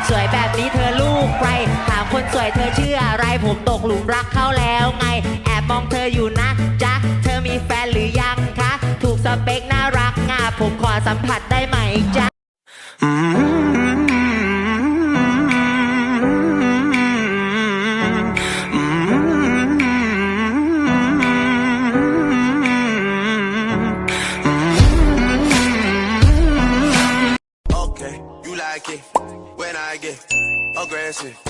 สวยแบบนี้เธอลูกใครถามคนสวยเธอชื่ออะไรผมตกหลุมรักเขาแล้วไงแอบมองเธออยู่นะจ๊ะเธอมีแฟนหรือยังคะถูกสเปคน่ารักงาผมขอสัมผัสได้ไหมจ๊ะWhen I get aggressive